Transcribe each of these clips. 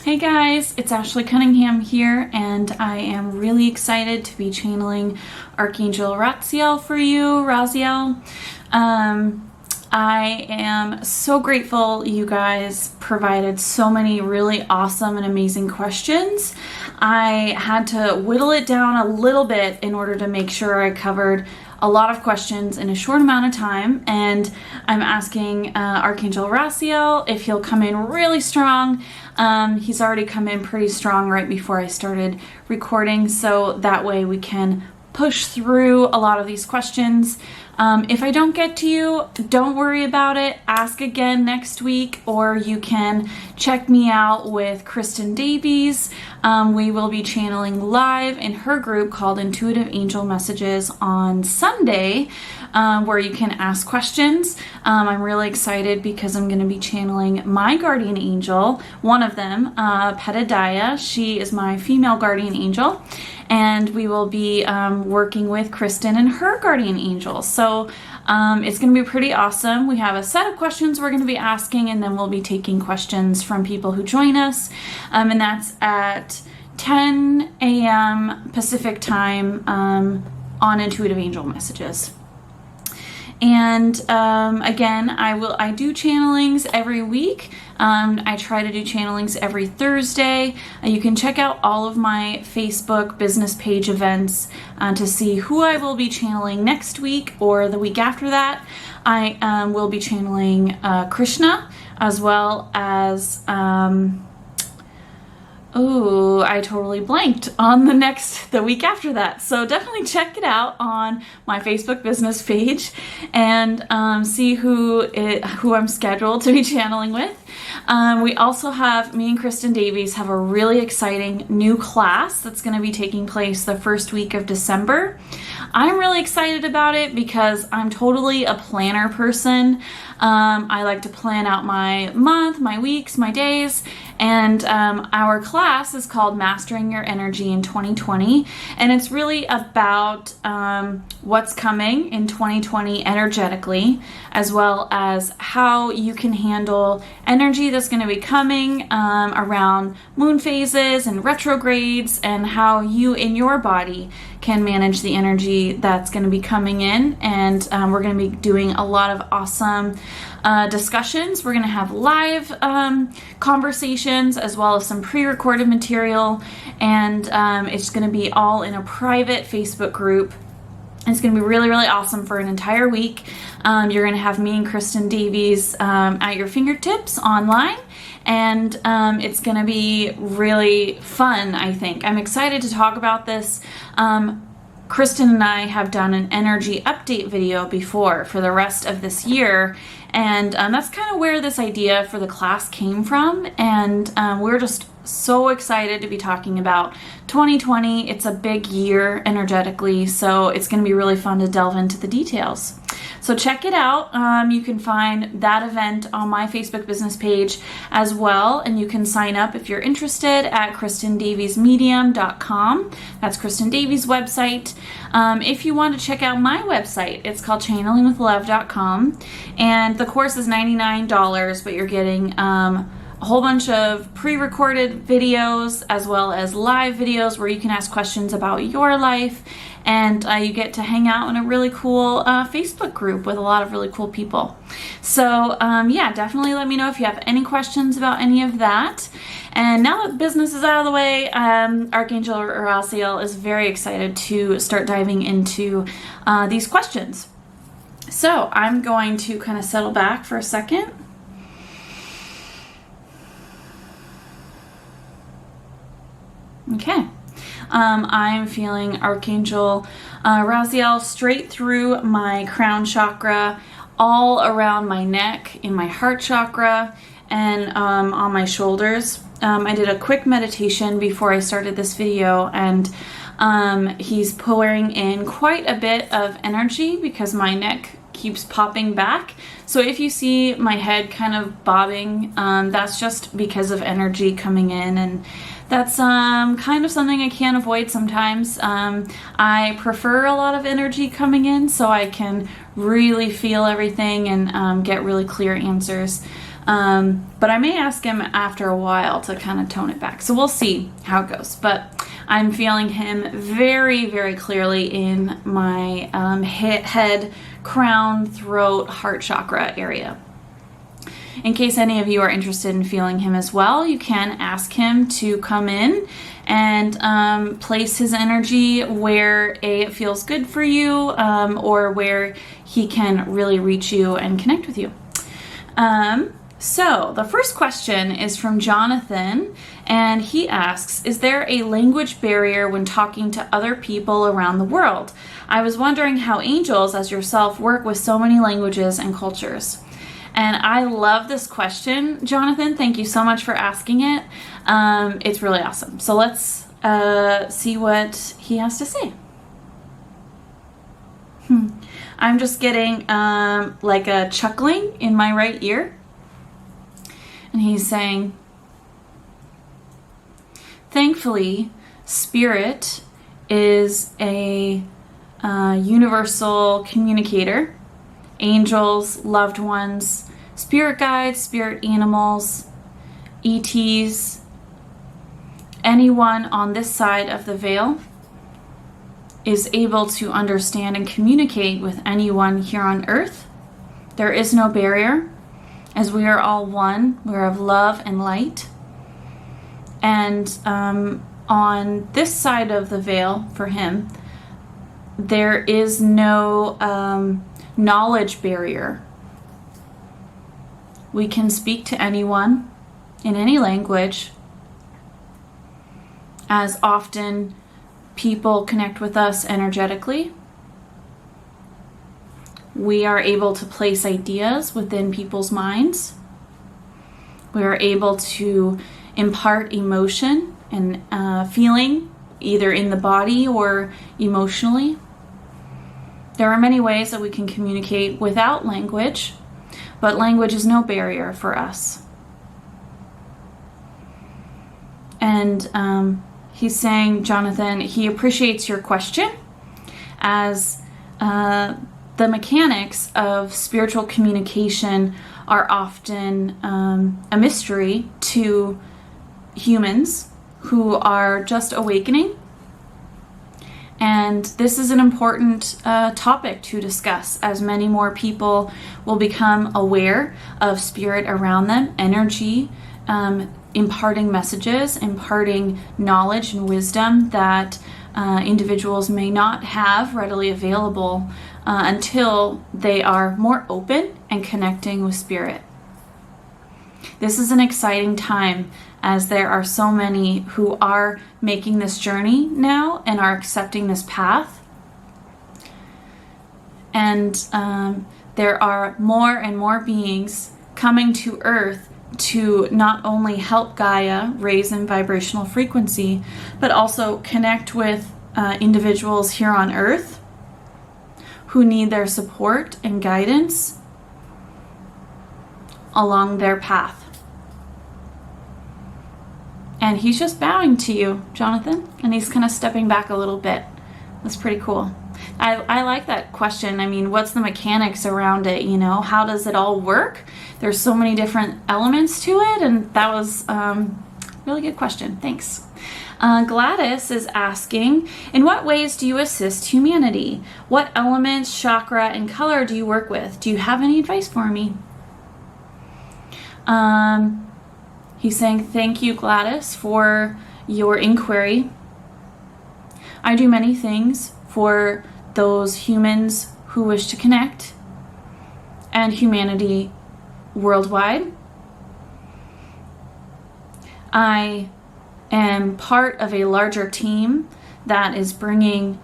Hey guys, it's Ashley Cunningham here, and I am really excited to be channeling Archangel Raziel for you, Raziel. I am so grateful you guys provided so many really awesome and amazing questions. I had to whittle it down a little bit in order to make sure I covered a lot of questions in a short amount of time, and I'm asking Archangel Raziel if he'll come in really strong. He's already come in pretty strong right before I started recording, so that way we can push through a lot of these questions. If I don't get to you, don't worry about it. Ask again next week, or you can check me out with Kristin Davies. We will be channeling live in her group called Intuitive Angel Messages on Sunday, where you can ask questions. I'm really excited because I'm going to be channeling my guardian angel, one of them, Petadiah. She is my female guardian angel, and we will be working with Kristin and her guardian angel. So it's going to be pretty awesome. We have a set of questions we're going to be asking, and then we'll be taking questions from people who join us. And that's at 10 a.m. Pacific time on Intuitive Angel Messages. And again, I do channelings every week. I try to do channelings every Thursday. You can check out all of my Facebook business page events to see who I will be channeling next week or the week after that. I will be channeling Krishna, as well as I totally blanked on the week after that. So definitely check it out on my Facebook business page and see who I'm scheduled to be channeling with. We also have, me and Kristin Davies have a really exciting new class that's going to be taking place the first week of December. I'm really excited about it because I'm totally a planner person. I like to plan out my month, my weeks, my days, and our class is called Mastering Your Energy in 2020, and it's really about what's coming in 2020 energetically, as well as how you can handle energy that's going to be coming around moon phases and retrogrades, and how you in your body can manage the energy that's going to be coming in. And we're going to be doing a lot of awesome discussions. We're going to have live conversations, as well as some pre-recorded material, and it's going to be all in a private Facebook group. It's going to be really, really awesome for an entire week. You're going to have me and Kristin Davies at your fingertips online, and it's going to be really fun, I think. I'm excited to talk about this. Kristin and I have done an energy update video before for the rest of this year, and that's kind of where this idea for the class came from, and we're just so excited to be talking about 2020. It's a big year energetically, so it's going to be really fun to delve into the details. So check it out. You can find that event on my Facebook business page as well, and you can sign up if you're interested at KristinDaviesMedium.com. That's Kristin Davies' website. If you want to check out my website, it's called ChannelingWithLove.com, and the course is $99, but you're getting a whole bunch of pre-recorded videos as well as live videos where you can ask questions about your life, and you get to hang out in a really cool Facebook group with a lot of really cool people. So yeah, definitely let me know if you have any questions about any of that. And now that business is out of the way, Archangel Raziel is very excited to start diving into these questions. So I'm going to kind of settle back for a second. Okay, I'm feeling Archangel Raziel straight through my crown chakra, all around my neck, in my heart chakra, and on my shoulders. I did a quick meditation before I started this video, and he's pouring in quite a bit of energy because my neck keeps popping back. So if you see my head kind of bobbing, that's just because of energy coming in, and that's kind of something I can't avoid sometimes. I prefer a lot of energy coming in so I can really feel everything and get really clear answers. But I may ask him after a while to kind of tone it back. So we'll see how it goes. But I'm feeling him very, very clearly in my head, crown, throat, heart chakra area. In case any of you are interested in feeling him as well, you can ask him to come in and place his energy where it feels good for you, or where he can really reach you and connect with you. So the first question is from Jonathan, and he asks, is there a language barrier when talking to other people around the world? I was wondering how angels, as yourself, work with so many languages and cultures. And I love this question, Jonathan. Thank you so much for asking it. It's really awesome. So let's see what he has to say. I'm just getting like a chuckling in my right ear. And he's saying, thankfully, spirit is a universal communicator. Angels, loved ones, spirit guides, spirit animals, ETs, anyone on this side of the veil is able to understand and communicate with anyone here on earth. There is no barrier, as we are all one. We're of love and light. And on this side of the veil, for him, there is no knowledge barrier. We can speak to anyone in any language. As often people connect with us energetically, we are able to place ideas within people's minds. We are able to impart emotion and feeling, either in the body or emotionally. There are many ways that we can communicate without language, but language is no barrier for us. And he's saying, Jonathan, he appreciates your question, as the mechanics of spiritual communication are often a mystery to humans who are just awakening. And this is an important topic to discuss, as many more people will become aware of spirit around them, energy, imparting messages, imparting knowledge and wisdom that individuals may not have readily available until they are more open and connecting with spirit. This is an exciting time, as there are so many who are making this journey now and are accepting this path. And there are more and more beings coming to Earth to not only help Gaia raise in vibrational frequency, but also connect with individuals here on Earth who need their support and guidance along their path. And he's just bowing to you, Jonathan, and he's kind of stepping back a little bit. That's pretty cool. I like that question. I mean, what's the mechanics around it? You know, how does it all work? There's so many different elements to it, and that was really good question. Thanks. Gladys is asking, in what ways do you assist humanity? What elements, chakra, and color do you work with? Do you have any advice for me? He's saying, thank you, Gladys, for your inquiry. I do many things for those humans who wish to connect and humanity worldwide. I am part of a larger team that is bringing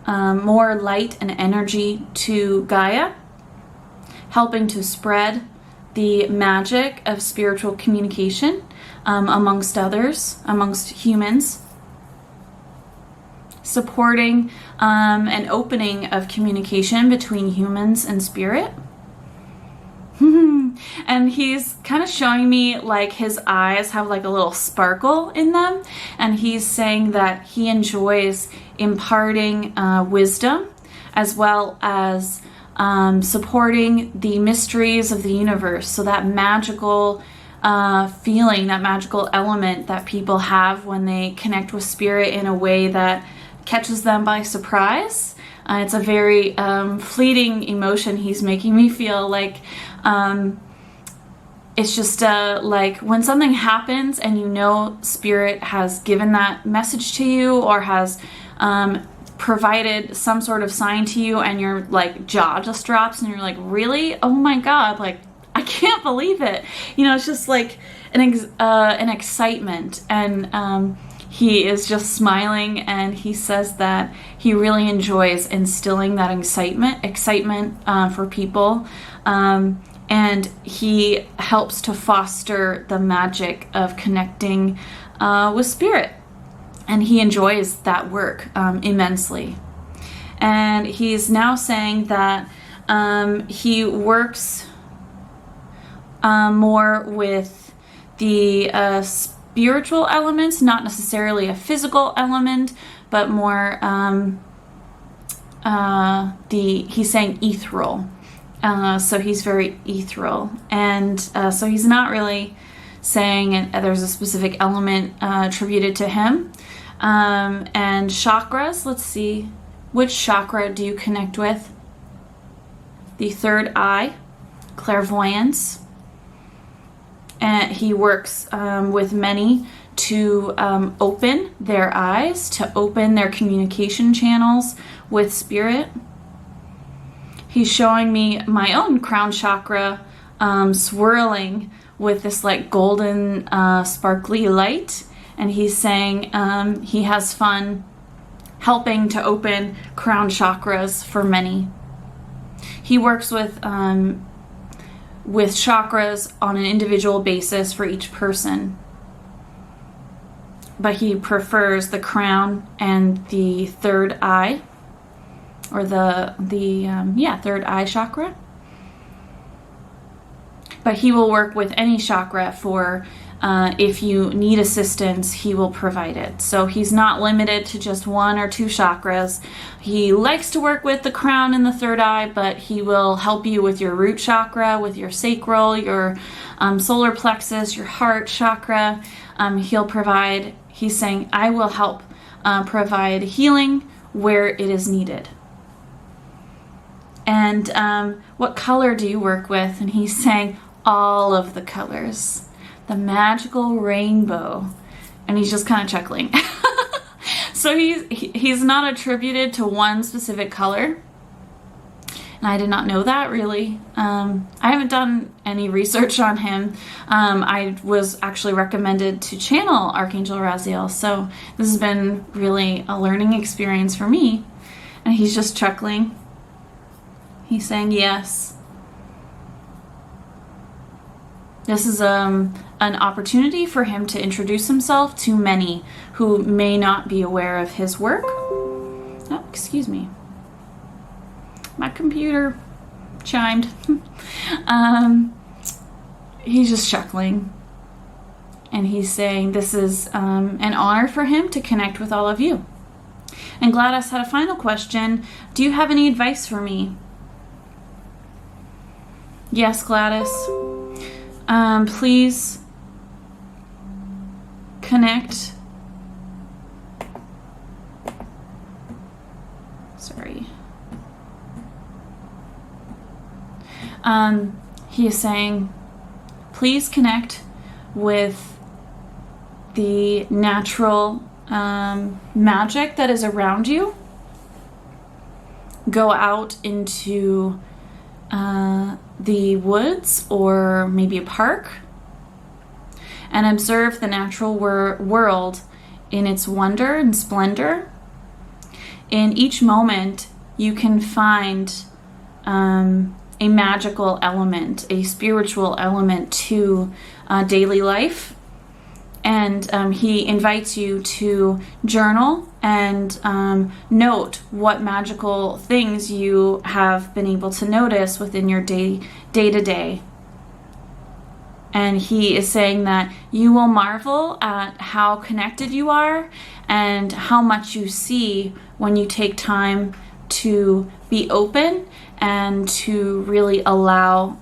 more light and energy to Gaia, helping to spread the magic of spiritual communication amongst others, amongst humans, supporting an opening of communication between humans and spirit. And he's kind of showing me like his eyes have like a little sparkle in them, and he's saying that he enjoys imparting wisdom as well as supporting the mysteries of the universe. So that magical feeling, that magical element that people have when they connect with spirit in a way that catches them by surprise. It's a very fleeting emotion he's making me feel like. It's just like when something happens and you know spirit has given that message to you or has provided some sort of sign to you, and your like jaw just drops and you're like, really? Oh my God, like I can't believe it. You know, it's just like an excitement. And he is just smiling, and he says that he really enjoys instilling that excitement for people. And he helps to foster the magic of connecting with spirit. And he enjoys that work immensely. And he's now saying that he works more with the spiritual elements, not necessarily a physical element, but more he's saying ethereal. So he's very ethereal. And so he's not really saying there's a specific element attributed to him. And chakras, let's see. Which chakra do you connect with? The third eye, clairvoyance. And he works with many to open their eyes, to open their communication channels with spirit. He's showing me my own crown chakra swirling with this like golden sparkly light. And he's saying he has fun helping to open crown chakras for many. He works with chakras on an individual basis for each person. But he prefers the crown and the third eye, or the third eye chakra. But he will work with any chakra for if you need assistance, he will provide it. So he's not limited to just one or two chakras. He likes to work with the crown and the third eye, but he will help you with your root chakra, with your sacral, your solar plexus, your heart chakra. He'll provide, he's saying, I will help provide healing where it is needed. And what color do you work with? And he's saying all of the colors. The magical rainbow. And he's just kind of chuckling. So he's not attributed to one specific color. And I did not know that, really. I haven't done any research on him. I was actually recommended to channel Archangel Raziel. So this has been really a learning experience for me. And he's just chuckling. He's saying yes. This is an opportunity for him to introduce himself to many who may not be aware of his work. Oh, excuse me. My computer chimed. He's just chuckling. And he's saying this is an honor for him to connect with all of you. And Gladys had a final question. Do you have any advice for me? Yes, Gladys. Please connect. Sorry. He is saying, please connect with the natural magic that is around you. Go out into the woods or maybe a park and observe the natural world in its wonder and splendor. In each moment, you can find a magical element, a spiritual element to daily life. And he invites you to journal and note what magical things you have been able to notice within your day-to-day. And he is saying that you will marvel at how connected you are and how much you see when you take time to be open and to really allow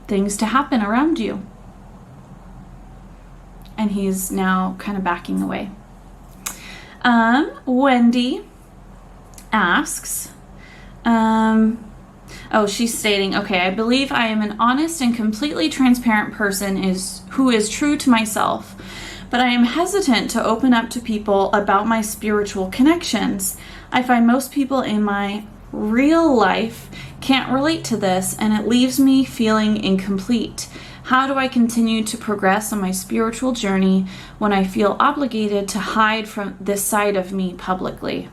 things to happen around you. And he's now kind of backing away. Wendy asks, she's stating, okay, I believe I am an honest and completely transparent person who is true to myself, but I am hesitant to open up to people about my spiritual connections. I find most people in my real life can't relate to this, and it leaves me feeling incomplete. How do I continue to progress on my spiritual journey when I feel obligated to hide from this side of me publicly?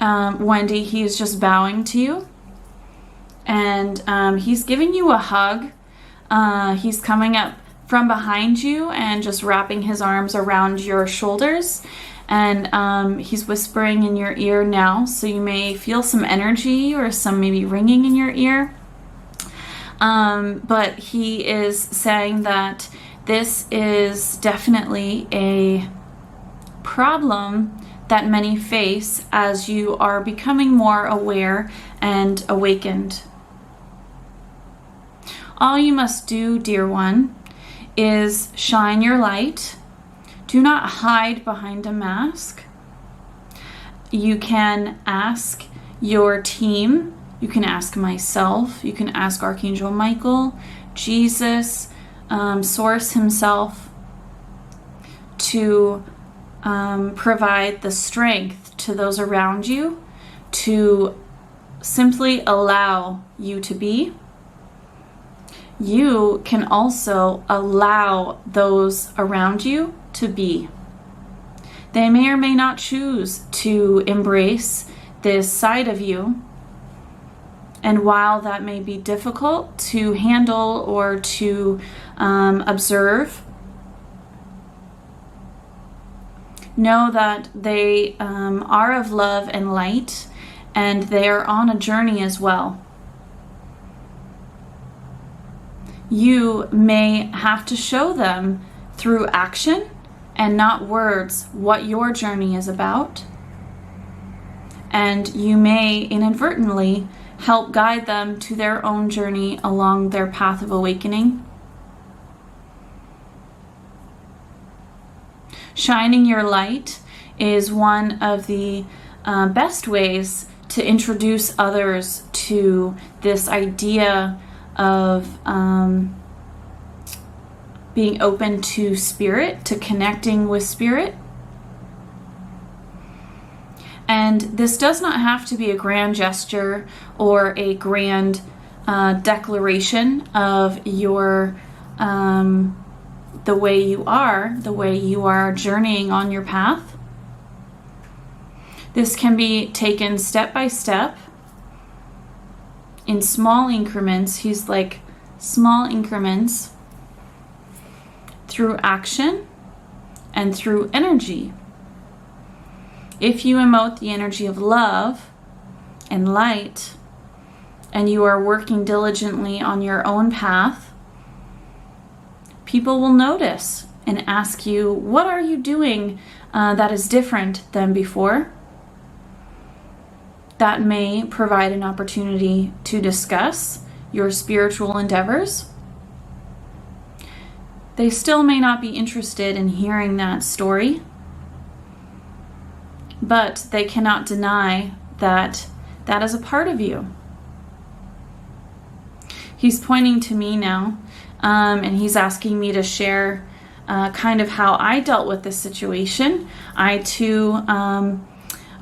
Wendy, he's just bowing to you, and he's giving you a hug. He's coming up from behind you and just wrapping his arms around your shoulders, and he's whispering in your ear now, so you may feel some energy or some maybe ringing in your ear. But he is saying that this is definitely a problem that many face as you are becoming more aware and awakened. All you must do, dear one, is shine your light. Do not hide behind a mask. You can ask your team. You can ask myself. You can ask Archangel Michael, Jesus, Source himself, to provide the strength to those around you to simply allow you to be. You can also allow those around you to be. They may or may not choose to embrace this side of you. And while that may be difficult to handle or to observe, know that they are of love and light, and they are on a journey as well. You may have to show them through action and not words what your journey is about. And you may inadvertently help guide them to their own journey along their path of awakening. Shining your light is one of the best ways to introduce others to this idea of being open to spirit, to connecting with spirit. And this does not have to be a grand gesture or a grand declaration of your the way you are journeying on your path. This can be taken step by step in small increments. He's like small increments through action and through energy. If you emote the energy of love and light, and you are working diligently on your own path, people will notice and ask you, what are you doing that is different than before? That may provide an opportunity to discuss your spiritual endeavors. They still may not be interested in hearing that story, but they cannot deny that that is a part of you. He's pointing to me now, and he's asking me to share kind of how I dealt with this situation. I too,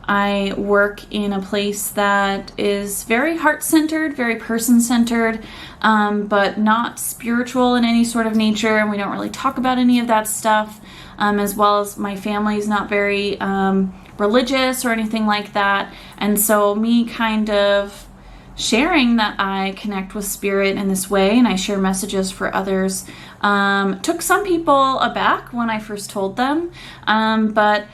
I work in a place that is very heart-centered, very person-centered, but not spiritual in any sort of nature, and we don't really talk about any of that stuff, as well as my family is not very religious or anything like that. And so me kind of sharing that I connect with spirit in this way and I share messages for others took some people aback when I first told them, but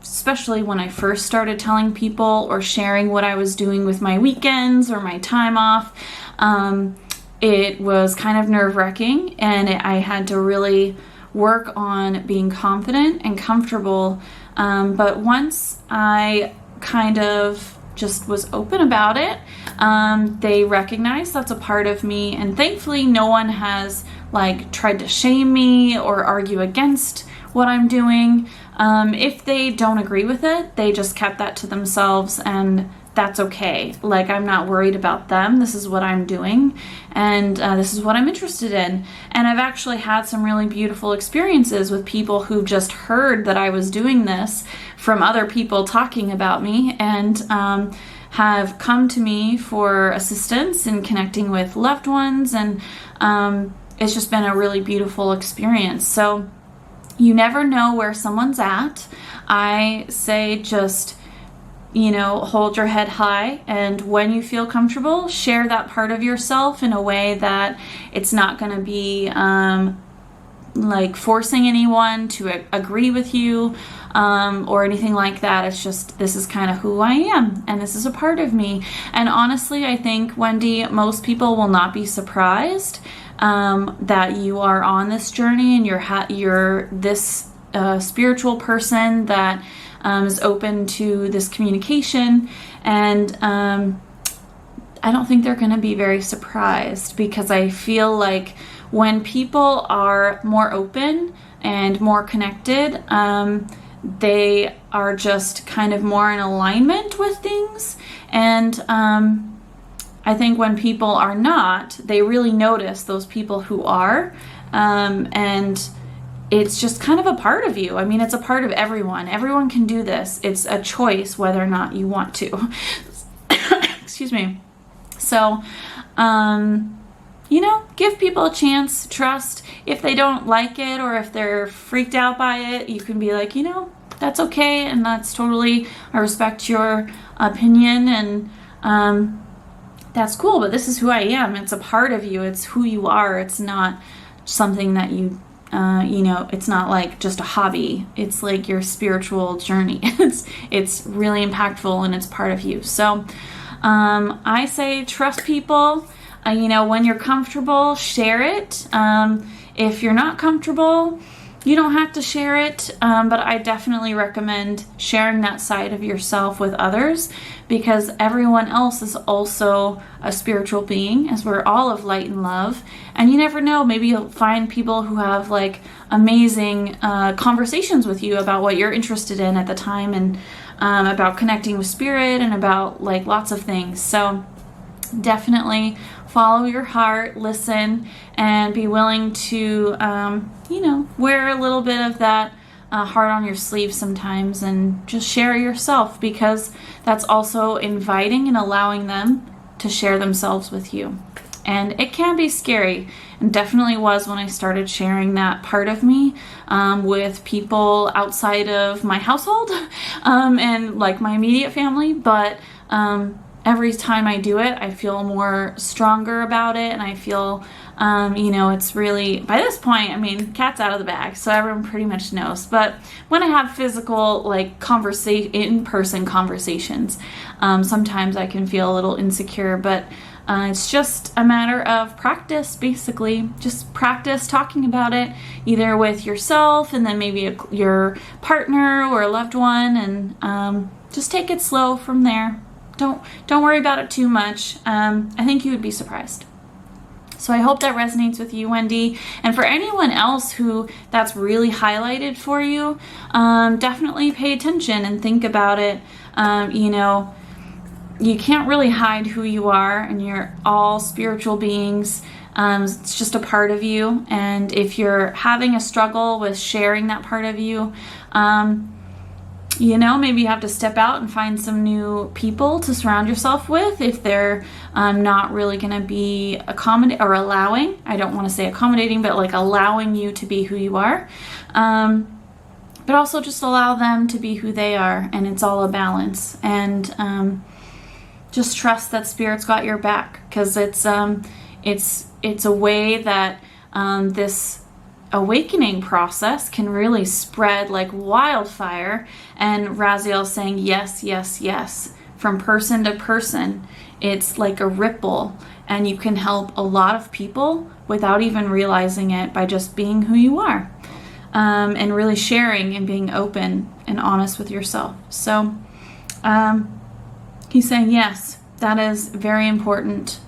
especially when I first started telling people or sharing what I was doing with my weekends or my time off, it was kind of nerve-wracking, and I had to really work on being confident and comfortable. But once I kind of just was open about it, they recognized that's a part of me, and thankfully no one has like tried to shame me or argue against what I'm doing. If they don't agree with it, they just kept that to themselves, and that's okay. Like, I'm not worried about them. This is what I'm doing, and this is what I'm interested in. And I've actually had some really beautiful experiences with people who just heard that I was doing this from other people talking about me, and have come to me for assistance in connecting with loved ones, and it's just been a really beautiful experience. So you never know where someone's at. I say just, hold your head high, and when you feel comfortable, share that part of yourself in a way that it's not going to be like forcing anyone to agree with you or anything like that. It's just, this is kind of who I am, and this is a part of me. And honestly, I think, Wendy, most people will not be surprised that you are on this journey, and you're this spiritual person that is open to this communication. And I don't think they're going to be very surprised, because I feel like when people are more open and more connected, they are just kind of more in alignment with things. And I think when people are not, they really notice those people who are, and it's just kind of a part of you. I mean, it's a part of everyone. Everyone can do this. It's a choice whether or not you want to. Excuse me. So, give people a chance, trust. If they don't like it, or if they're freaked out by it, you can be like, that's okay, and that's totally, I respect your opinion, and that's cool, but this is who I am. It's a part of you. It's who you are. It's not something that you, it's not like just a hobby. It's like your spiritual journey. It's really impactful, and it's part of you. So I say trust people. When you're comfortable, share it. If you're not comfortable, you don't have to share it, but I definitely recommend sharing that side of yourself with others, because everyone else is also a spiritual being, as we're all of light and love. And you never know, maybe you'll find people who have like amazing conversations with you about what you're interested in at the time, and about connecting with spirit, and about like lots of things. So definitely follow your heart, listen, and be willing to, wear a little bit of that heart on your sleeve sometimes, and just share yourself, because that's also inviting and allowing them to share themselves with you. And it can be scary, and definitely was when I started sharing that part of me with people outside of my household and like my immediate family. But every time I do it, I feel more stronger about it, and I feel, it's really, by this point, I mean, cat's out of the bag, so everyone pretty much knows. But when I have physical, like, in-person conversations, sometimes I can feel a little insecure, but it's just a matter of practice, basically. Just practice talking about it, either with yourself, and then maybe your partner or a loved one, and just take it slow from there. Don't worry about it too much. I think you would be surprised. So I hope that resonates with you, Wendy. And for anyone else who that's really highlighted for you, definitely pay attention and think about it. You can't really hide who you are, and you're all spiritual beings. It's just a part of you. And if you're having a struggle with sharing that part of you, maybe you have to step out and find some new people to surround yourself with, if they're not really going to be allowing. I don't want to say accommodating, but like allowing you to be who you are. But also just allow them to be who they are, and it's all a balance. And just trust that Spirit's got your back, because it's a way that this awakening process can really spread like wildfire. And Raziel saying yes, yes, yes from person to person. It's like a ripple, and you can help a lot of people without even realizing it by just being who you are. and really sharing and being open and honest with yourself. So he's saying, yes, that is very important.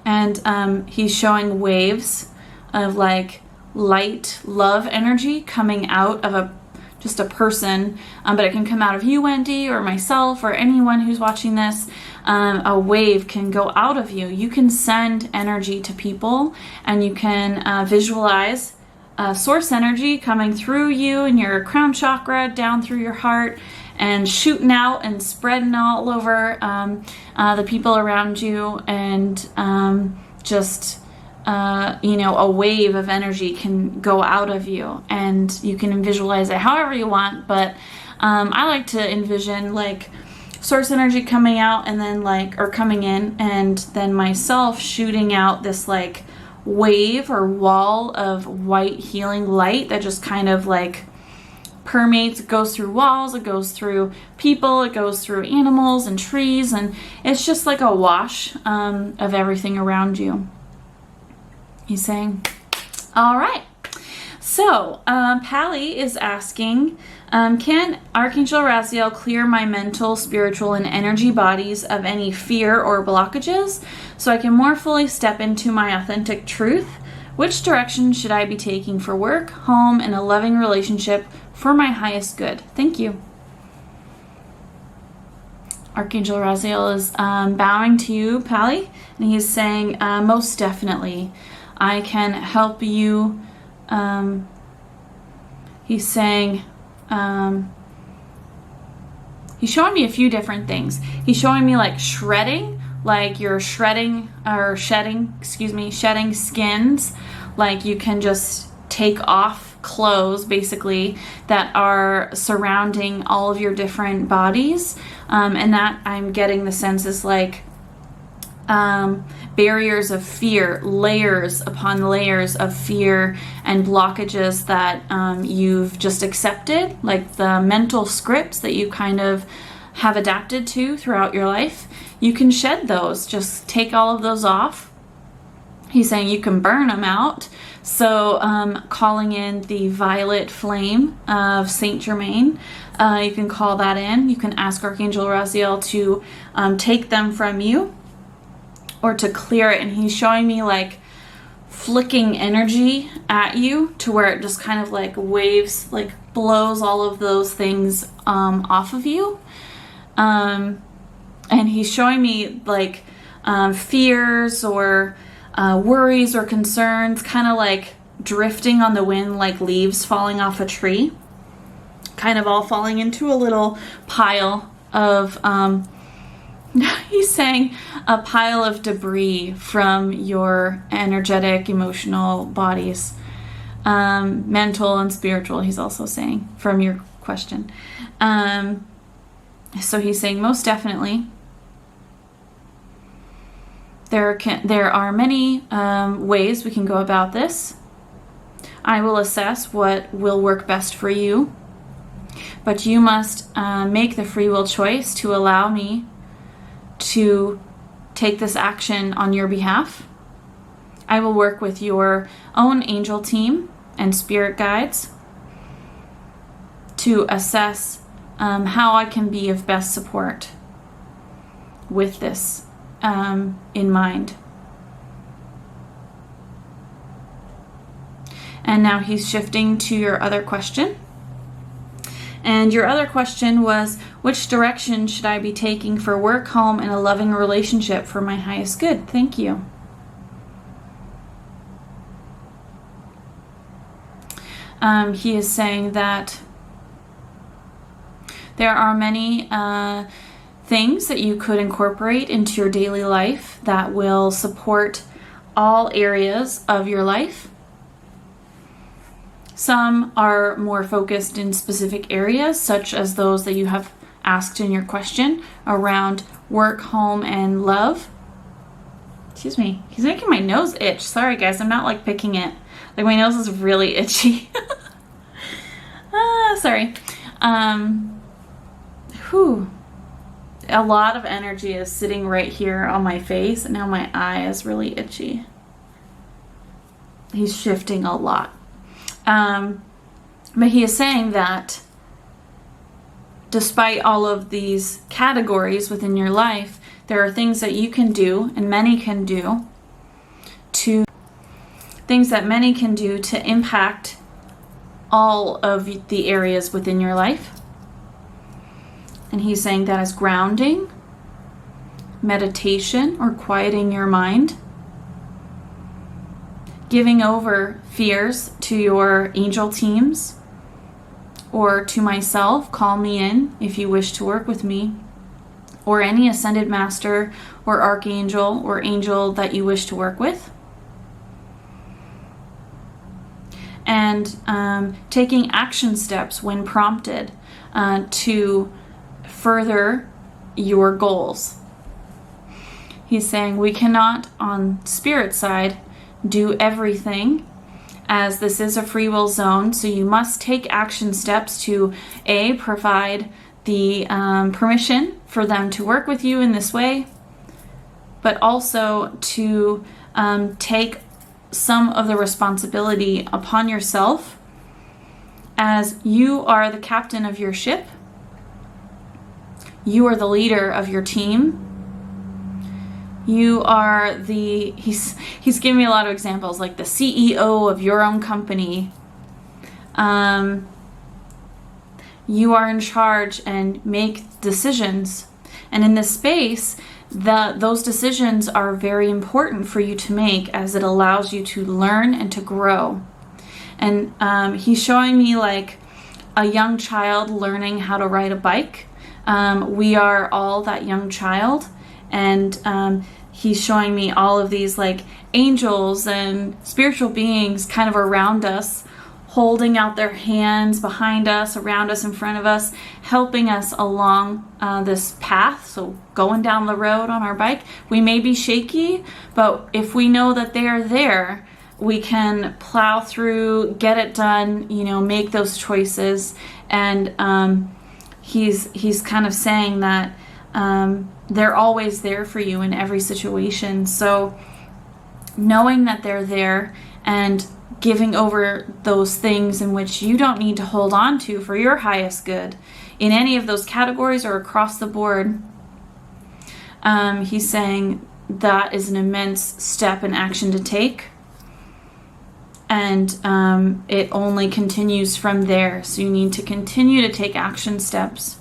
And he's showing waves of like light love energy coming out of just a person, but it can come out of you, Wendy, or myself, or anyone who's watching this. A wave can go out of you. You can send energy to people, and you can visualize source energy coming through you and your crown chakra down through your heart and shooting out and spreading all over the people around you, and a wave of energy can go out of you, and you can visualize it however you want. But I like to envision like source energy coming out and then coming in, and then myself shooting out this like wave or wall of white healing light that just kind of like permeates. It goes through walls, it goes through people, it goes through animals and trees, and it's just like a wash of everything around you. He's saying, all right. So Pally is asking, can Archangel Raziel clear my mental, spiritual, and energy bodies of any fear or blockages so I can more fully step into my authentic truth? Which direction should I be taking for work, home, and a loving relationship for my highest good? Thank you. Archangel Raziel is bowing to you, Pally, and he's saying, most definitely, I can help you. He's saying, he's showing me a few different things. He's showing me like shredding, like you're shedding skins. Like you can just take off clothes basically that are surrounding all of your different bodies. And that I'm getting the sense is like barriers of fear, layers upon layers of fear and blockages that you've just accepted, like the mental scripts that you kind of have adapted to throughout your life. You can shed those, just take all of those off. He's saying you can burn them out. So calling in the violet flame of Saint Germain, you can call that in. You can ask Archangel Raziel to take them from you, or to clear it. And he's showing me like flicking energy at you to where it just kind of like waves, like blows all of those things off of you. And he's showing me like fears or worries or concerns kind of like drifting on the wind, like leaves falling off a tree, kind of all falling into a little pile of he's saying a pile of debris from your energetic, emotional bodies, mental and spiritual, he's also saying, from your question. So he's saying most definitely there are many ways we can go about this. I will assess what will work best for you, but you must make the free will choice to allow me to take this action on your behalf. I will work with your own angel team and spirit guides to assess how I can be of best support with this in mind. And now he's shifting to your other question. And your other question was, which direction should I be taking for work, home, and a loving relationship for my highest good? Thank you. He is saying that there are many things that you could incorporate into your daily life that will support all areas of your life. Some are more focused in specific areas, such as those that you have asked in your question around work, home, and love. Excuse me. He's making my nose itch. Sorry, guys. I'm not like picking it. Like my nose is really itchy. Sorry. A lot of energy is sitting right here on my face, and now my eye is really itchy. He's shifting a lot. But he is saying that despite all of these categories within your life, there are things that you can do, and many can do, to impact all of the areas within your life. And he's saying that is grounding, meditation or quieting your mind, giving over fears to your angel teams or to myself. Call me in if you wish to work with me, or any ascended master or archangel or angel that you wish to work with. And taking action steps when prompted to further your goals. He's saying we cannot, on spirit side, do everything, as this is a free will zone, so you must take action steps to provide the permission for them to work with you in this way, but also to take some of the responsibility upon yourself, as you are the captain of your ship, you are the leader of your team, you are he's giving me a lot of examples, like the CEO of your own company. You are in charge and make decisions. And in this space, those decisions are very important for you to make, as it allows you to learn and to grow. And he's showing me like a young child learning how to ride a bike. We are all that young child. And he's showing me all of these like angels and spiritual beings kind of around us, holding out their hands behind us, around us, in front of us, helping us along this path. So going down the road on our bike, we may be shaky, but if we know that they are there, we can plow through, get it done, make those choices. And he's kind of saying that they're always there for you in every situation. So knowing that they're there and giving over those things in which you don't need to hold on to for your highest good in any of those categories or across the board, he's saying that is an immense step and action to take. And it only continues from there. So you need to continue to take action steps,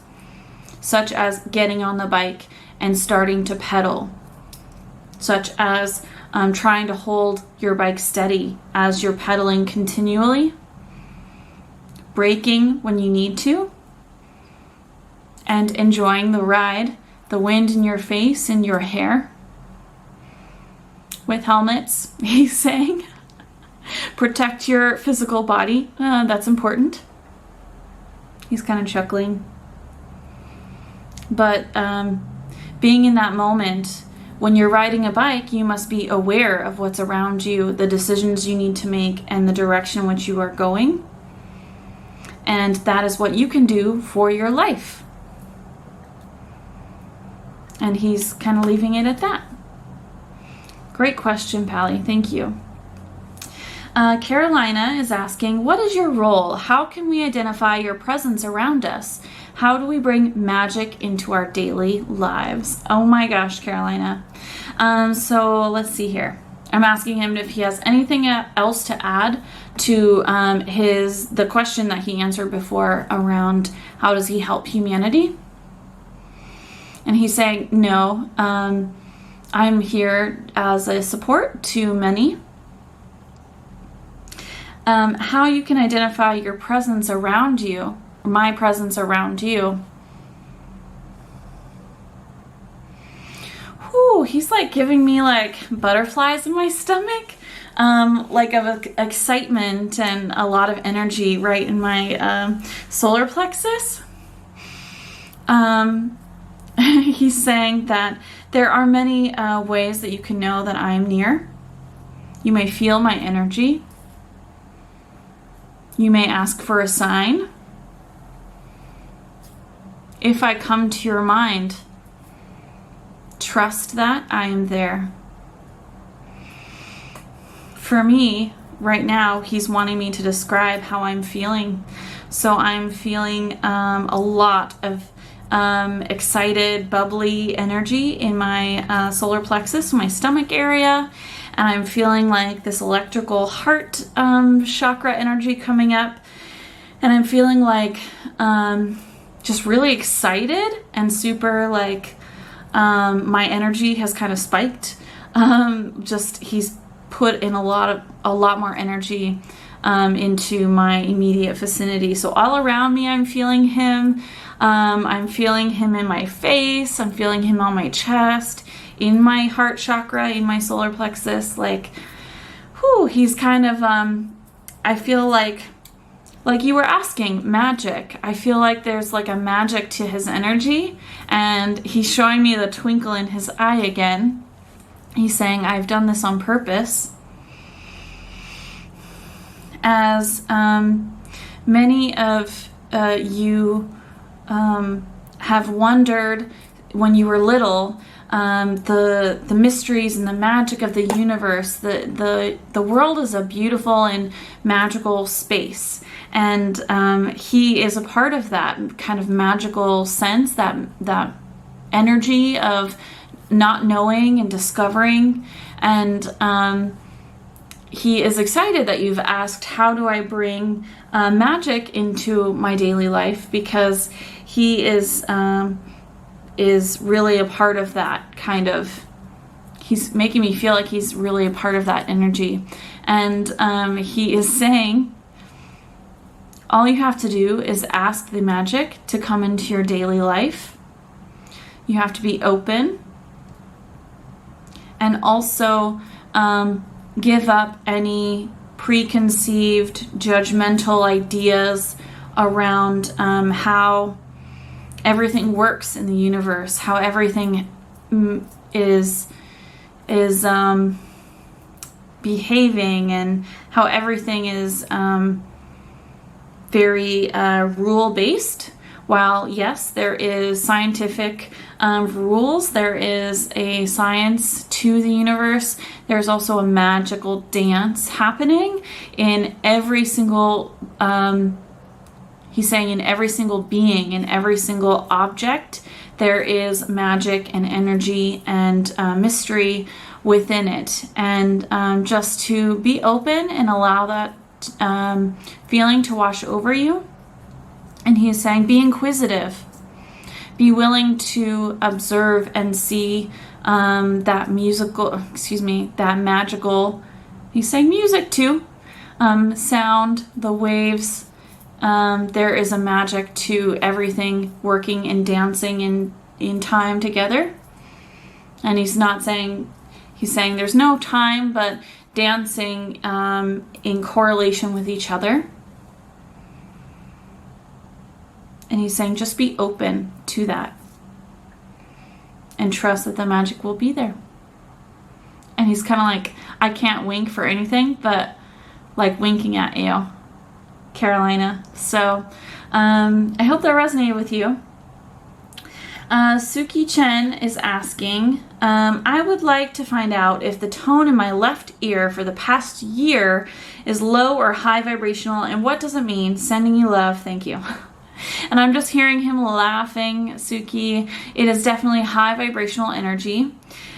such as getting on the bike and starting to pedal, such as trying to hold your bike steady as you're pedaling continually, braking when you need to, and enjoying the ride, the wind in your face and your hair. With helmets, he's saying. Protect your physical body. That's important. He's kind of chuckling. But being in that moment, when you're riding a bike, you must be aware of what's around you, the decisions you need to make, and the direction in which you are going. And that is what you can do for your life. And he's kind of leaving it at that. Great question, Pally. Thank you. Carolina is asking, what is your role? How can we identify your presence around us? How do we bring magic into our daily lives? Oh my gosh, Carolina. So let's see here. I'm asking him if he has anything else to add to the question that he answered before around how does he help humanity? And he's saying, no, I'm here as a support to many. How you can identify your presence around you, my presence around you. Whew, he's like giving me like butterflies in my stomach, like of excitement and a lot of energy right in my solar plexus. He's saying that there are many ways that you can know that I am near. You may feel my energy. You may ask for a sign. If I come to your mind, trust that I am there. For me, right now he's wanting me to describe how I'm feeling. So I'm feeling a lot of excited, bubbly energy in my solar plexus, my stomach area. And I'm feeling like this electrical heart chakra energy coming up. And I'm feeling like just really excited and super like my energy has kind of spiked. Just he's put in a lot more energy into my immediate vicinity. So all around me, I'm feeling him. I'm feeling him in my face. I'm feeling him on my chest, in my heart chakra, in my solar plexus. Like, whew, he's kind of, I feel like you were asking, magic. I feel like there's like a magic to his energy, and he's showing me the twinkle in his eye again. He's saying, I've done this on purpose. As many of you have wondered when you were little, the mysteries and the magic of the universe. The world is a beautiful and magical space, and he is a part of that kind of magical sense, that energy of not knowing and discovering. And he is excited that you've asked, how do I bring magic into my daily life? Because he is really a part of that kind of, he's making me feel like he's really a part of that energy. And he is saying, all you have to do is ask the magic to come into your daily life. You have to be open, and also give up any preconceived, judgmental ideas around how everything works in the universe, how everything is behaving, and how everything is very rule-based. While yes, there is scientific rules, there is a science to the universe, there's also a magical dance happening in every single, he's saying in every single being, in every single object, there is magic and energy and mystery within it. And just to be open and allow that feeling to wash over you. And he is saying, be inquisitive, be willing to observe and see that magical, he's saying music too, sound, the waves. There is a magic to everything working and dancing in time together. And he's saying there's no time, but dancing in correlation with each other. And he's saying, just be open to that and trust that the magic will be there. And he's kind of like, I can't wink for anything, but like winking at you, Carolina. So I hope that resonated with you. Suki Chen is asking, I would like to find out if the tone in my left ear for the past year is low or high vibrational, and what does it mean? Sending you love. Thank you. And I'm just hearing him laughing, Suki. It is definitely high vibrational energy.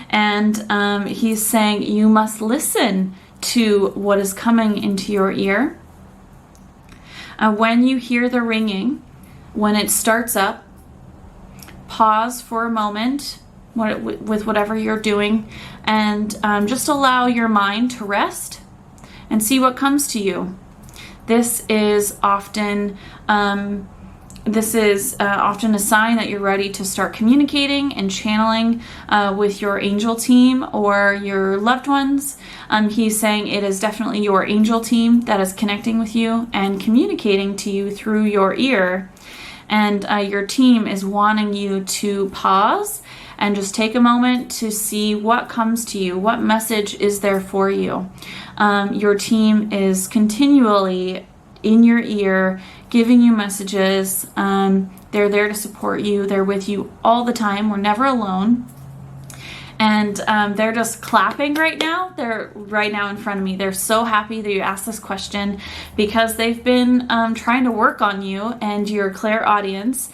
And he's saying you must listen to what is coming into your ear. When you hear the ringing, when it starts up, pause for a moment with whatever you're doing, and just allow your mind to rest and see what comes to you. This is often a sign that you're ready to start communicating and channeling with your angel team or your loved ones. He's saying it is definitely your angel team that is connecting with you and communicating to you through your ear. And your team is wanting you to pause and just take a moment to see what comes to you, what message is there for you. Your team is continually in your ear, giving you messages. They're there to support you. They're with you all the time. We're never alone. And they're just clapping right now. They're right now in front of me. They're so happy that you asked this question because they've been trying to work on you and your clairaudience,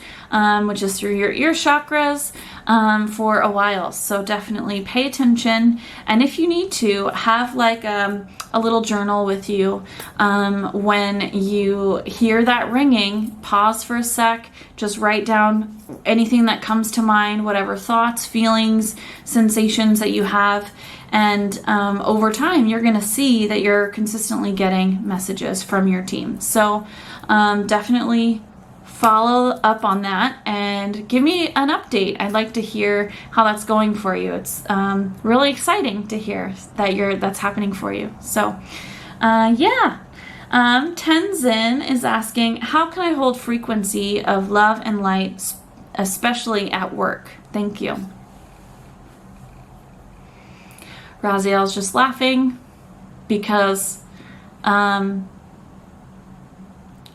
which is through your ear chakras, for a while. So definitely pay attention. And if you need to, have like a little journal with you. When you hear that ringing, pause for a sec, just write down anything that comes to mind, whatever thoughts, feelings, sensations that you have. And over time, you're going to see that you're consistently getting messages from your team. So definitely follow up on that and give me an update. I'd like to hear how that's going for you. It's really exciting to hear that that's happening for you. So yeah. Tenzin is asking, how can I hold frequency of love and light, especially at work? Thank you. Raziel's just laughing because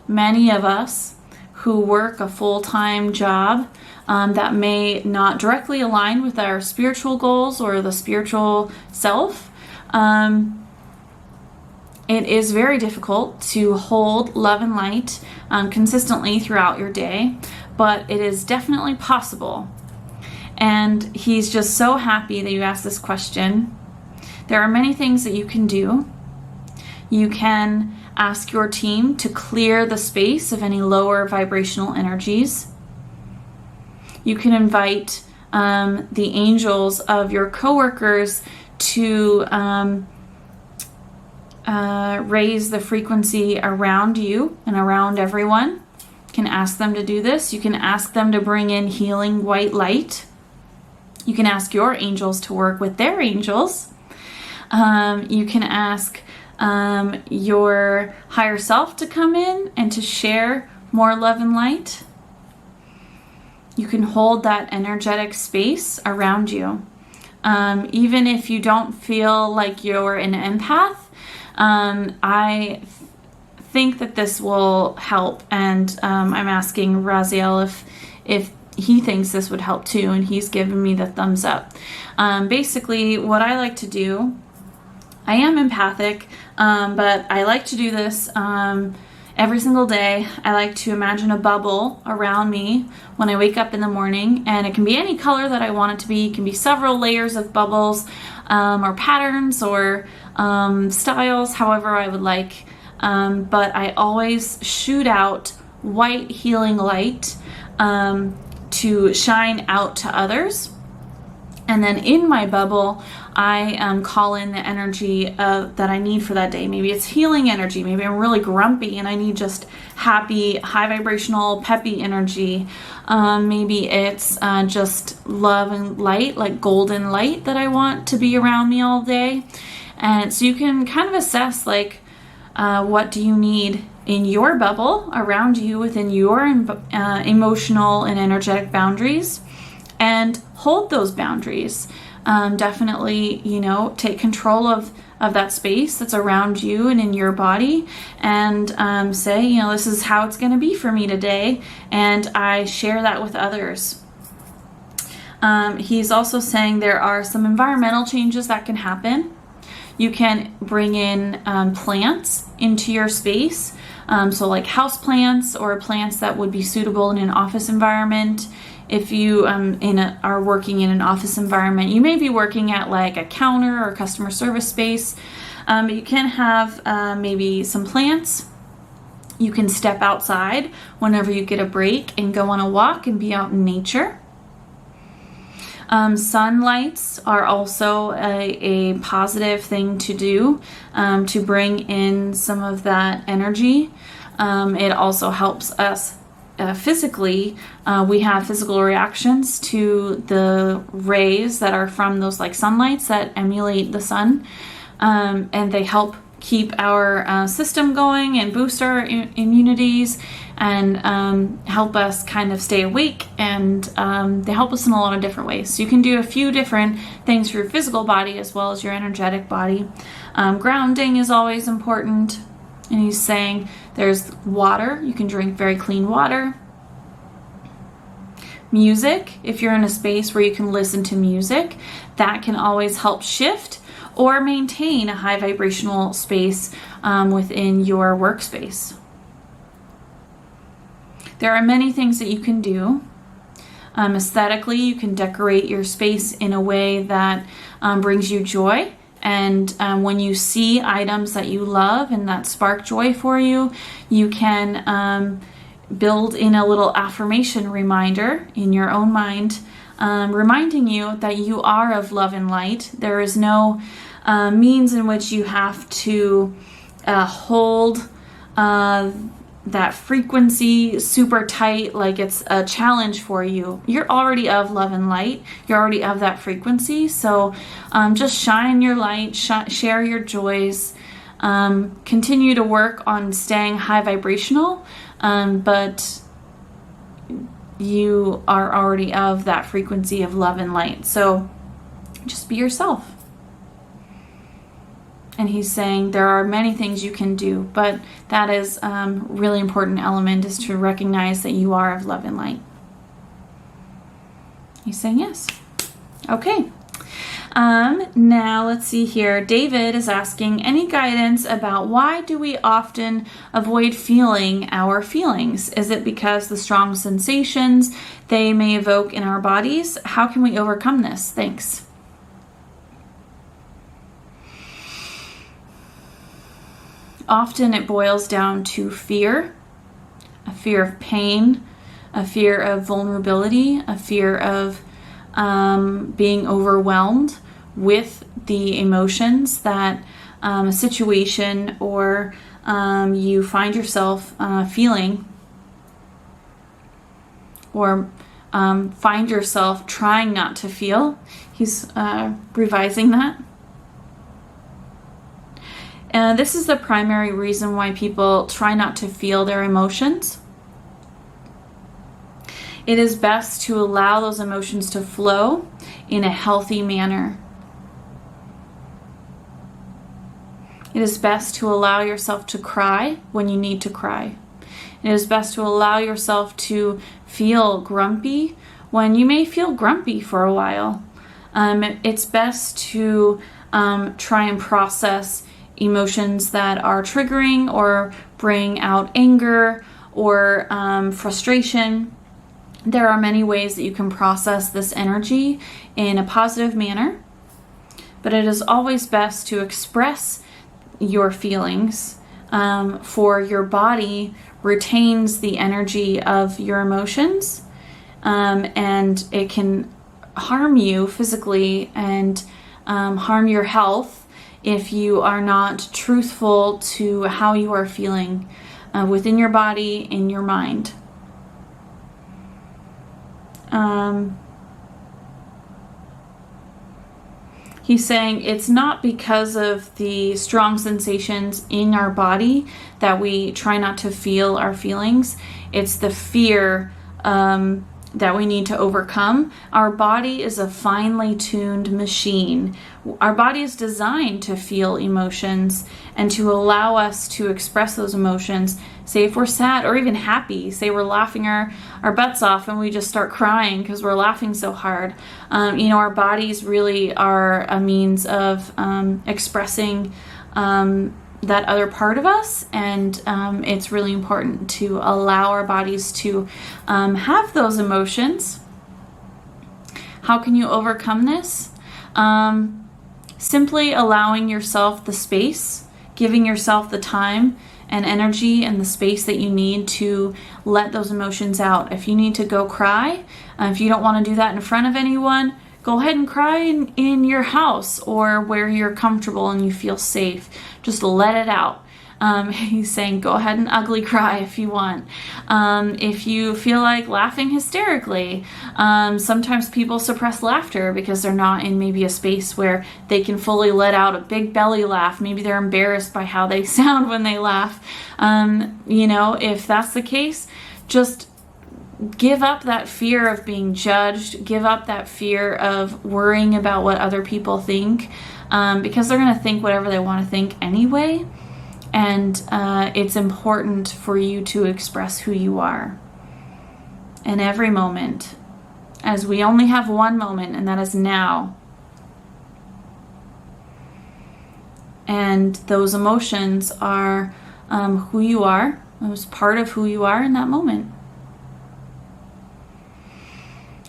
many of us who work a full-time job that may not directly align with our spiritual goals or the spiritual self, it is very difficult to hold love and light consistently throughout your day, but it is definitely possible. And he's just so happy that you asked this question. There are many things that you can do. You can ask your team to clear the space of any lower vibrational energies. You can invite the angels of your coworkers to raise the frequency around you and around everyone. You can ask them to do this. You can ask them to bring in healing white light. You can ask your angels to work with their angels. You can ask your higher self to come in and to share more love and light. You can hold that energetic space around you. Even if you don't feel like you're an empath, I think that this will help, and I'm asking Raziel if he thinks this would help too, and he's given me the thumbs up. Basically, what I like to do, I am empathic, but I like to do this every single day. I like to imagine a bubble around me when I wake up in the morning, and it can be any color that I want it to be. It can be several layers of bubbles, or patterns, or styles, however I would like. But I always shoot out white healing light to shine out to others. And then in my bubble, I call in the energy that I need for that day. Maybe it's healing energy. Maybe I'm really grumpy and I need just happy, high vibrational, peppy energy. Maybe it's just love and light, like golden light that I want to be around me all day. And so you can kind of assess like what do you need in your bubble around you within your emotional and energetic boundaries, and hold those boundaries. Definitely, take control of that space that's around you and in your body, and say, this is how it's going to be for me today, and I share that with others. He's also saying there are some environmental changes that can happen. You can bring in plants into your space, so like house plants or plants that would be suitable in an office environment. If you are working in an office environment, you may be working at like a counter or customer service space, but you can have maybe some plants. You can step outside whenever you get a break and go on a walk and be out in nature. Sunlights are also a positive thing to do to bring in some of that energy. It also helps us physically. We have physical reactions to the rays that are from those like sunlights that emulate the sun, and they help keep our system going and boost our immunities, and help us kind of stay awake, and they help us in a lot of different ways. So you can do a few different things for your physical body as well as your energetic body. Grounding is always important, and he's saying there's water. You can drink very clean water. music, if you're in a space where you can listen to music, that can always help shift or maintain a high vibrational space within your workspace. There are many things that you can do. Aesthetically, you can decorate your space in a way that brings you joy. And when you see items that you love and that spark joy for you, you can build in a little affirmation reminder in your own mind, reminding you that you are of love and light. There is no means in which you have to hold that frequency super tight, like it's a challenge for you. You're already of love and light. You're already of that frequency. So just shine your light, share your joys, continue to work on staying high vibrational, but you are already of that frequency of love and light. So just be yourself. And he's saying there are many things you can do, but that is really important element, is to recognize that you are of love and light. He's saying yes. Okay. Now let's see here. David is asking, any guidance about why do we often avoid feeling our feelings? Is it because the strong sensations they may evoke in our bodies? How can we overcome this? Thanks. Often it boils down to fear, a fear of pain, a fear of vulnerability, a fear of being overwhelmed with the emotions that a situation or you find yourself feeling, or find yourself trying not to feel. He's revising that. This is the primary reason why people try not to feel their emotions. It is best to allow those emotions to flow in a healthy manner. It is best to allow yourself to cry when you need to cry. It is best to allow yourself to feel grumpy when you may feel grumpy for a while. It's best to try and process emotions that are triggering or bring out anger or frustration. There are many ways that you can process this energy in a positive manner, but it is always best to express your feelings, for your body retains the energy of your emotions, and it can harm you physically and harm your health if you are not truthful to how you are feeling within your body, in your mind. He's saying it's not because of the strong sensations in our body that we try not to feel our feelings. It's the fear that we need to overcome. Our body is a finely tuned machine. Our body is designed to feel emotions and to allow us to express those emotions. Say if we're sad or even happy, say we're laughing our butts off and we just start crying because we're laughing so hard. Our bodies really are a means of expressing that other part of us, and it's really important to allow our bodies to have those emotions. How can you overcome this? Simply allowing yourself the space, giving yourself the time and energy and the space that you need to let those emotions out. If you need to go cry, if you don't want to do that in front of anyone, go ahead and cry in your house or where you're comfortable and you feel safe. Just let it out. He's saying go ahead and ugly cry if you want. If you feel like laughing hysterically, sometimes people suppress laughter because they're not in maybe a space where they can fully let out a big belly laugh. Maybe they're embarrassed by how they sound when they laugh. If that's the case, just give up that fear of being judged. Give up that fear of worrying about what other people think, because they're going to think whatever they want to think anyway. And it's important for you to express who you are in every moment, as we only have one moment, and that is now. And those emotions are who you are. It was part of who you are in that moment.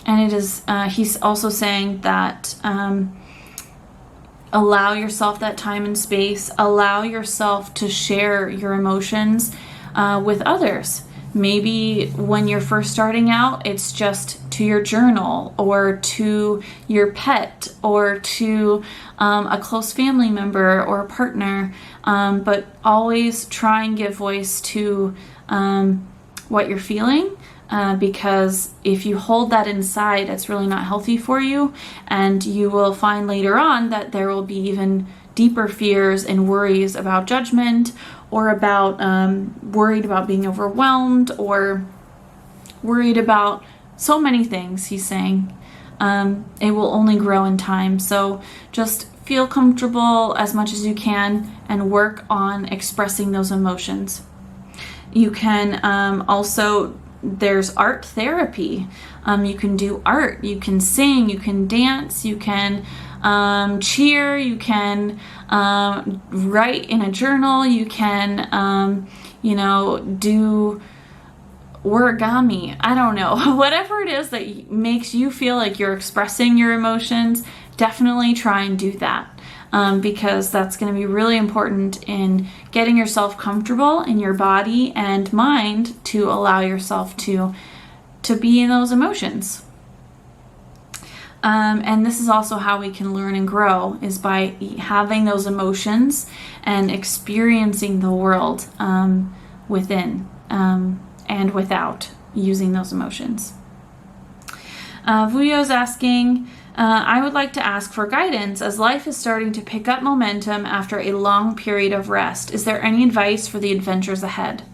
And it is, he's also saying that allow yourself that time and space. Allow yourself to share your emotions with others. Maybe when you're first starting out, it's just to your journal or to your pet or to a close family member or a partner. But always try and give voice to what you're feeling. Because if you hold that inside, it's really not healthy for you, and you will find later on that there will be even deeper fears and worries about judgment, or about worried about being overwhelmed, or worried about so many things, he's saying. It will only grow in time. So just feel comfortable as much as you can and work on expressing those emotions. You can also, there's art therapy. You can do art, you can sing, you can dance, you can cheer, you can write in a journal, you can, do origami. I don't know. Whatever it is that makes you feel like you're expressing your emotions, definitely try and do that. Because that's going to be really important in getting yourself comfortable in your body and mind to allow yourself to be in those emotions. And this is also how we can learn and grow, is by having those emotions and experiencing the world within and without using those emotions. Vuyo's asking, I would like to ask for guidance as life is starting to pick up momentum after a long period of rest. Is there any advice for the adventures ahead?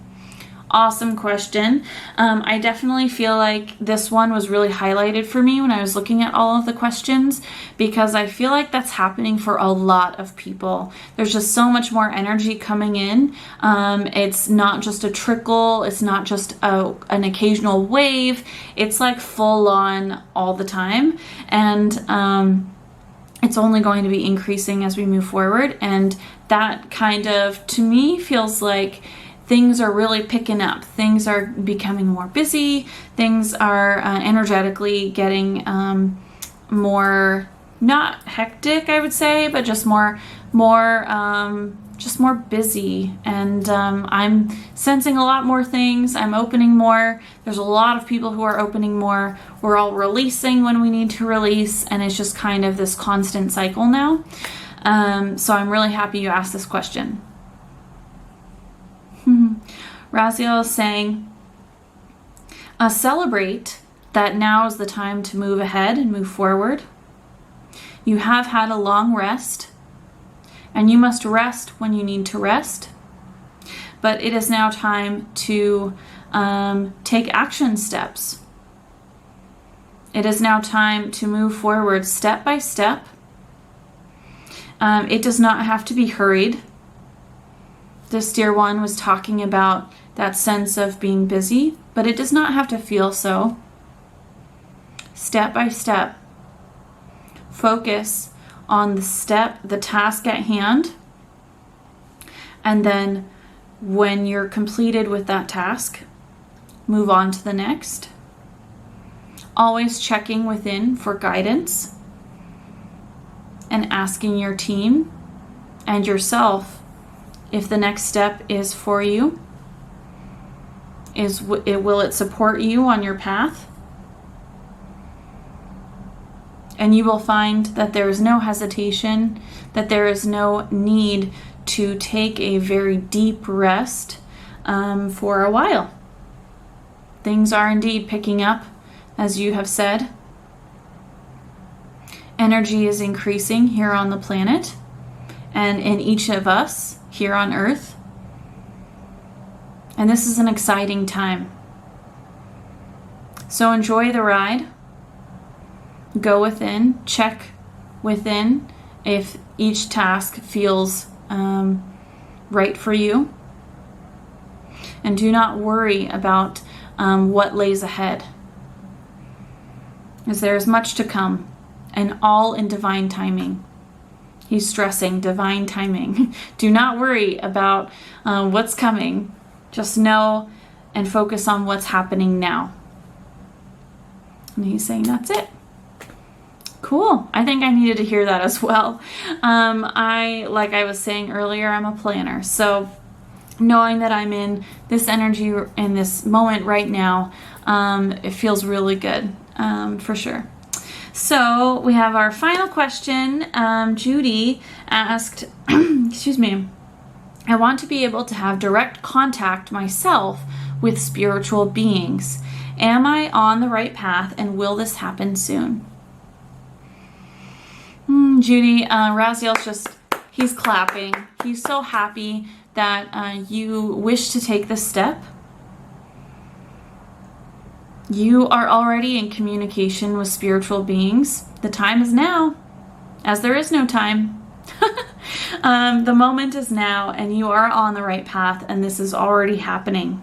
Awesome question. I definitely feel like this one was really highlighted for me when I was looking at all of the questions, because I feel like that's happening for a lot of people. There's just so much more energy coming in. It's not just a trickle. It's not just an occasional wave. It's like full on all the time. And it's only going to be increasing as we move forward. And that kind of, to me, feels like things are really picking up. Things are becoming more busy. Things are energetically getting more, not hectic, I would say, but just more busy. And I'm sensing a lot more things. I'm opening more. There's a lot of people who are opening more. We're all releasing when we need to release, and it's just kind of this constant cycle now. So I'm really happy you asked this question. Raziel is saying, celebrate that now is the time to move ahead and move forward. You have had a long rest, and you must rest when you need to rest. But it is now time to take action steps. It is now time to move forward step by step. It does not have to be hurried. This dear one was talking about that sense of being busy, but it does not have to feel so. Step by step, focus on the task at hand, and then when you're completed with that task, move on to the next. Always checking within for guidance and asking your team and yourself if the next step is for you. Will it support you on your path? And you will find that there is no hesitation, that there is no need to take a very deep rest for a while. Things are indeed picking up, as you have said. Energy is increasing here on the planet and in each of us here on Earth. And this is an exciting time. So enjoy the ride. Go within, check within if each task feels right for you. And do not worry about what lays ahead. as there is much to come, and all in divine timing. He's stressing divine timing. Do not worry about what's coming. Just know and focus on what's happening now. And he's saying that's it. Cool. I think I needed to hear that as well. Like I was saying earlier, I'm a planner. So knowing that I'm in this energy in this moment right now, it feels really good, for sure. So we have our final question. Judy asked, excuse me, I want to be able to have direct contact myself with spiritual beings. Am I on the right path, and will this happen soon? Judy, Raziel's he's clapping. He's so happy that you wish to take this step. You are already in communication with spiritual beings. The time is now, as there is no time. The moment is now, and you are on the right path, and this is already happening.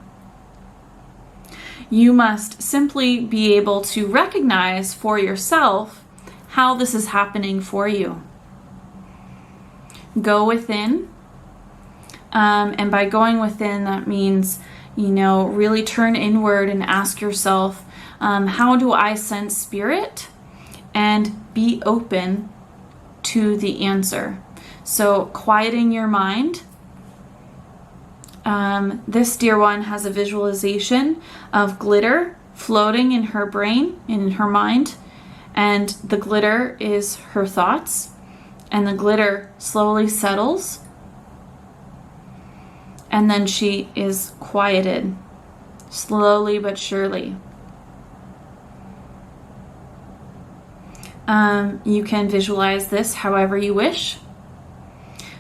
You must simply be able to recognize for yourself how this is happening for you. Go within, and by going within, that means, really turn inward and ask yourself, how do I sense spirit? And be open to the answer. So quieting your mind. This dear one has a visualization of glitter floating in her brain, in her mind, and the glitter is her thoughts, and the glitter slowly settles, and then she is quieted, slowly but surely. You can visualize this however you wish,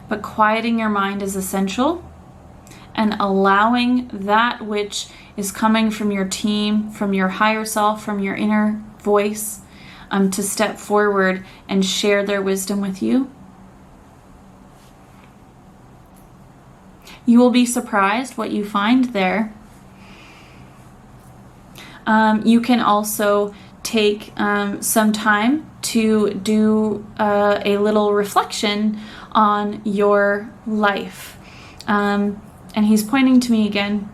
but quieting your mind is essential, and allowing that which is coming from your team, from your higher self, from your inner voice, to step forward and share their wisdom with you. You will be surprised what you find there. You can also take some time to do a little reflection on your life. And he's pointing to me again.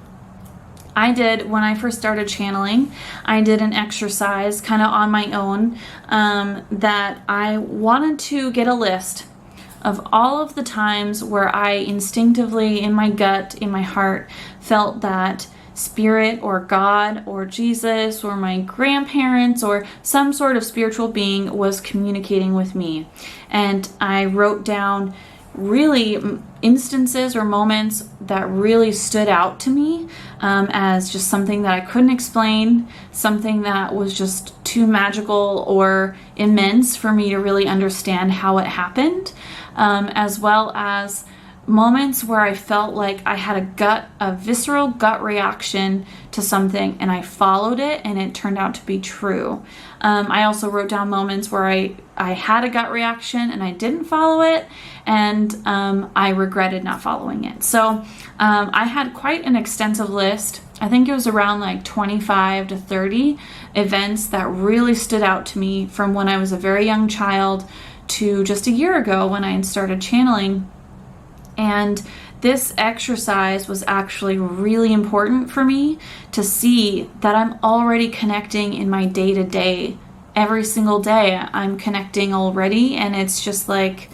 When I first started channeling, I did an exercise kind of on my own that I wanted to get a list of all of the times where I instinctively, in my gut, in my heart, felt that spirit or God or Jesus or my grandparents or some sort of spiritual being was communicating with me. And I wrote down really instances or moments that really stood out to me as just something that I couldn't explain, something that was just too magical or immense for me to really understand how it happened, as well as moments where I felt like I had a visceral gut reaction to something and I followed it and it turned out to be true. I also wrote down moments where I had a gut reaction and I didn't follow it, and I regretted not following it. So I had quite an extensive list. I think it was around like 25 to 30 events that really stood out to me from when I was a very young child to just a year ago when I had started channeling. And this exercise was actually really important for me to see that I'm already connecting in my day-to-day. Every single day I'm connecting already, and it's just like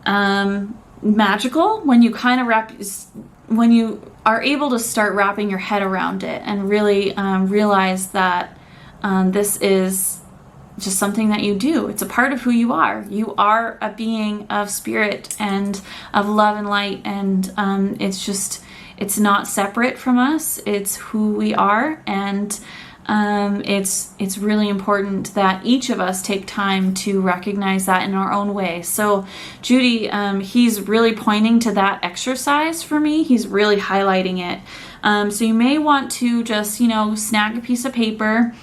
magical when you kind of when you are able to start wrapping your head around it and really realize that this is just something that you do. It's a part of who you are. You are a being of spirit and of love and light, and it's not separate from us. It's who we are, and it's really important that each of us take time to recognize that in our own way. So Judy, he's really pointing to that exercise for me. He's really highlighting it. So you may want to just, snag a piece of paper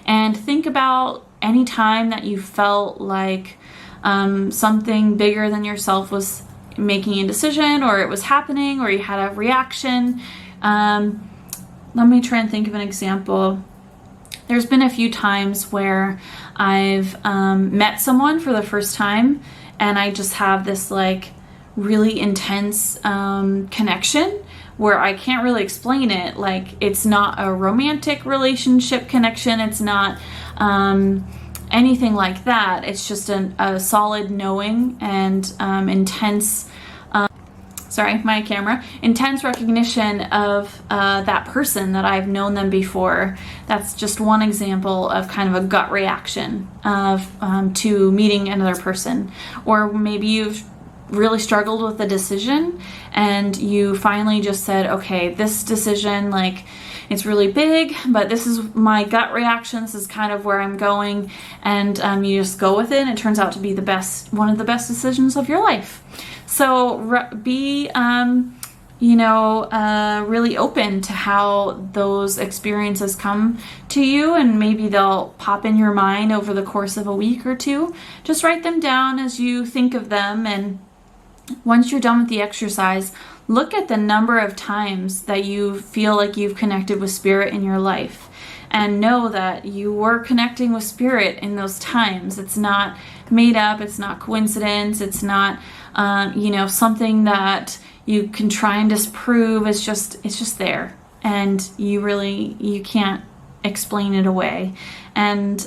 and think about any time that you felt like something bigger than yourself was making a decision, or it was happening, or you had a reaction. Let me try and think of an example. there's been a few times where I've met someone for the first time, and I just have this like really intense connection where I can't really explain it. Like, it's not a romantic relationship connection. It's not anything like that. It's just a solid knowing and intense, intense recognition of that person, that I've known them before. That's just one example of kind of a gut reaction of to meeting another person. Or maybe you've really struggled with a decision and you finally just said, okay, this decision, like, it's really big, but this is my gut reaction, this is kind of where I'm going, and you just go with it, and it turns out to be one of the best decisions of your life. So be really open to how those experiences come to you, and maybe they'll pop in your mind over the course of a week or two. Just write them down as you think of them, and once you're done with the exercise, look at the number of times that you feel like you've connected with spirit in your life, and know that you were connecting with spirit in those times. It's not made up, it's not coincidence, it's not something that you can try and disprove. It's just there, and you can't explain it away. And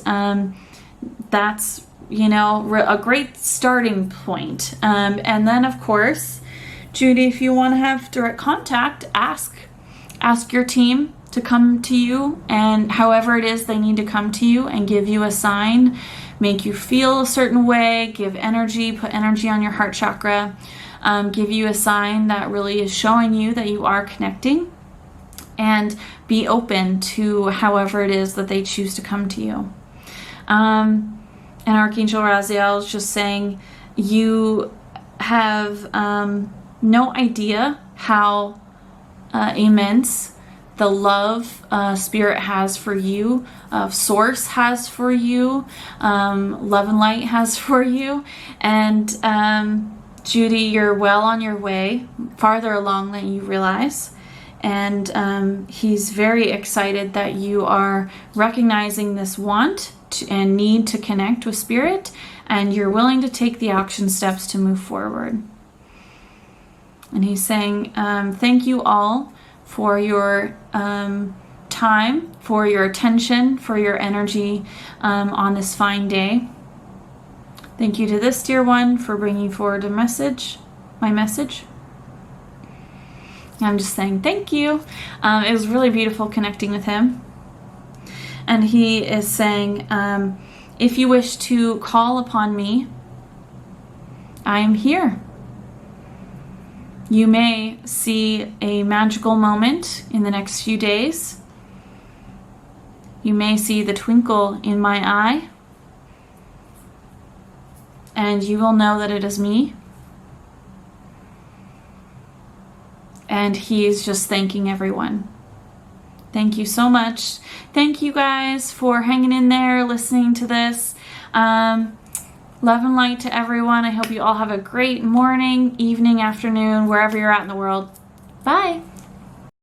that's a great starting point. And then, of course, Judy, if you want to have direct contact, ask your team to come to you, and however it is they need to come to you and give you a sign, make you feel a certain way, give energy, put energy on your heart chakra, give you a sign that really is showing you that you are connecting, and be open to however it is that they choose to come to you. And Archangel Raziel is just saying, you have no idea how immense the love Spirit has for you, Source has for you, Love and Light has for you. And Judy, you're well on your way, farther along than you realize. And he's very excited that you are recognizing this want and need to connect with Spirit, and you're willing to take the action steps to move forward. And he's saying, thank you all for your time, for your attention, for your energy on this fine day. Thank you to this dear one for bringing forward my message. I'm just saying thank you. It was really beautiful connecting with him. And he is saying, if you wish to call upon me, I am here. You may see a magical moment in the next few days. You may see the twinkle in my eye, and you will know that it is me. And he is just thanking everyone. Thank you so much. Thank you guys for hanging in there, listening to this. Love and light to everyone. I hope you all have a great morning, evening, afternoon, wherever you're at in the world. Bye.